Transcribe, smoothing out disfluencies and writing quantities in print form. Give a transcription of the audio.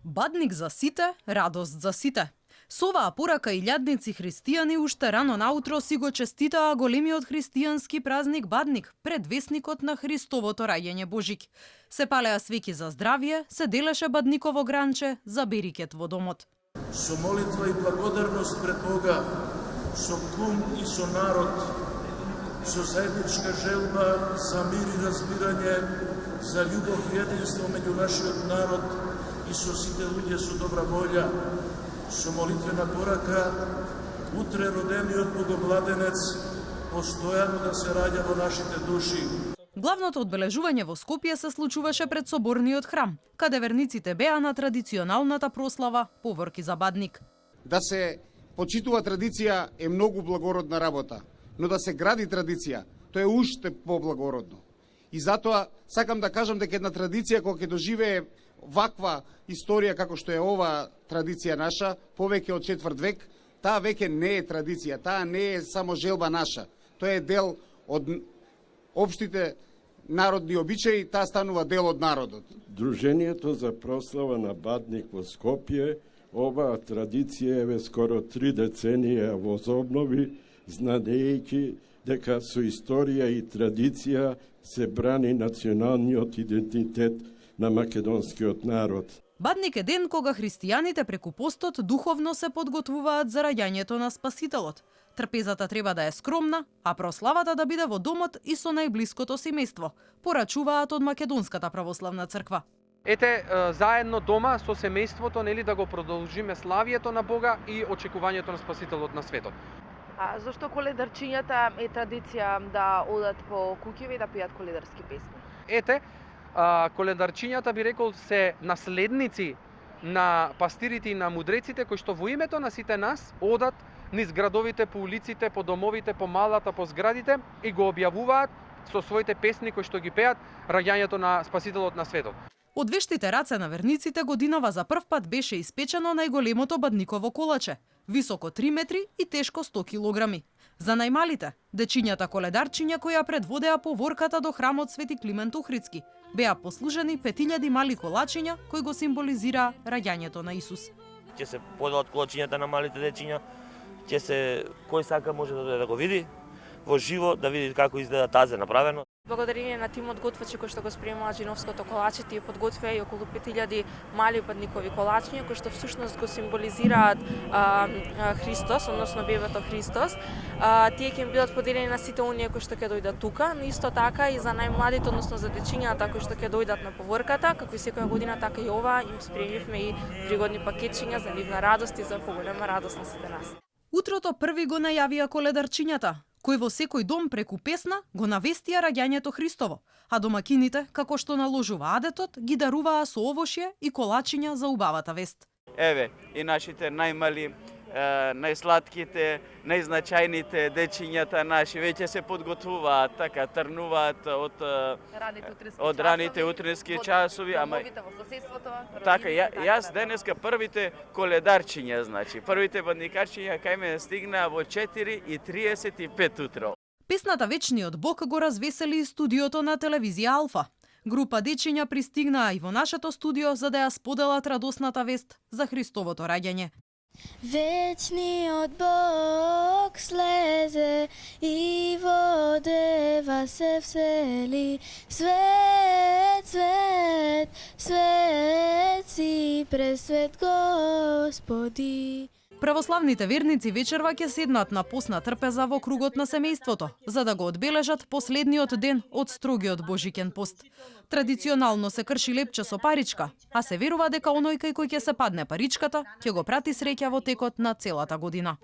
Бадник за сите, радост за сите. Со оваа порака илјадници христијани уште рано наутро си го честитаа големиот христијански празник Бадник, предвесникот на Христовото раѓање Божик. Се палеа свеќи за здравје, се делеше бадниково гранче за берикет во домот. Со молитва и благодарност пред Бога, со кум и со народ, со заедничка желба за мир и разбирање, за љубов и единство меѓу нашиот народ и со сите луѓе со добра волја, со молитвена порака, утре родениот Богомладенец постојано да се раѓа во нашите души. Главното одбележување во Скопје се случуваше пред соборниот храм, каде верниците беа на традиционалната прослава поворки за Бадник. Да се почитува традиција е многу благородна работа, но да се гради традиција, тоа е уште поблагородно. И затоа сакам да кажам дека една традиција која ќе доживее ваква историја како што е ова традиција наша, повеќе од 4 век, таа веќе не е традиција, таа не е само желба наша. Тоа е дел од општите народни обичаи, таа станува дел од народот. Друженијето за прослава на Бадник во Скопје, оваа традиција е скоро 3 деценија возобнови, знаејќи дека со историја и традиција се брани националниот идентитет на македонскиот народ. Бадник е ден кога христијаните преку постот духовно се подготвуваат за раѓањето на Спасителот. Трпезата треба да е скромна, а прославата да биде во домот и со најблиското семејство, порачуваат од Македонската православна црква. Ете, заедно дома со семејството, нели, да го продолжиме славието на Бога и очекувањето на Спасителот на светот. А зашто коледарчињата е традиција да одат по куќеви и да пијат коледарски песни? Ете, коледарчињата би рекол се наследници на пастирите и на мудреците кои што во името на сите нас одат низ градовите, по улиците, по домовите, по малата, по зградите и го објавуваат со своите песни кои што ги пеат раѓањето на Спасителот на светот. Од вештите раце на верниците годинава за прв пат беше испечено најголемото бадниково колаче, високо 3 метри и тешко 100 килограми. За најмалите, дечињата коледарчиња кои ја предводеа поворката до храмот Свети Климент Охридски, беа послужени 5000 мали колачиња кои го символизираа раѓањето на Исус. Ќе се поделат колачињата на малите дечиња, ќе се кој сака може да го види во живо, да види како изгледа тазе направено. Благодарение на тимот готвачи кои што го спремаа Джиновското колаче, тие подготвија и околу 5000 мали бадникови колачиња кои што всушност го символизираат Христос, односно бебето Христос. Тие ќе им бидат поделени на сите оние кои што ќе дојдат тука, но исто така и за најмладите, односно за дечињата кои што ќе дојдат на поворката, како и секоја година така и ова им спремивме и пригодни пакетчиња за нивна радост и за поголема радост на сите нас. Утрото први го најавија коледарчињата, кои во секој дом преку песна го навестија раѓањето Христово, а домакините, како што наложува адетот, ги даруваа со овошје и колачиња за убавата вест. Еве, и нашите најмали, најслатките, најзначајните дечињата наши веќе се подготвуваат, така трнуваат од раните утрински часови, ама така јас денеска првите коледарчиња, значи, првите бадникарчиња кај мене стигнаа во 4:35 утро. Песната Вечниот Бог го развесели и студиото на телевизија Алфа. Група дечиња пристигнаа и во нашето студио за да ја споделат радосната вест за Христовото раѓање. Вечниот Бог слезе и во дева се всели. Свет, свет, свет си пресвет Господи. Православните верници вечерва ќе седнат на постна трпеза во кругот на семејството, за да го одбележат последниот ден од строгиот Божикен пост. Традиционално се крши лепче со паричка, а се верува дека оној кај кој ќе се падне паричката, ќе го прати среќа во текот на целата година.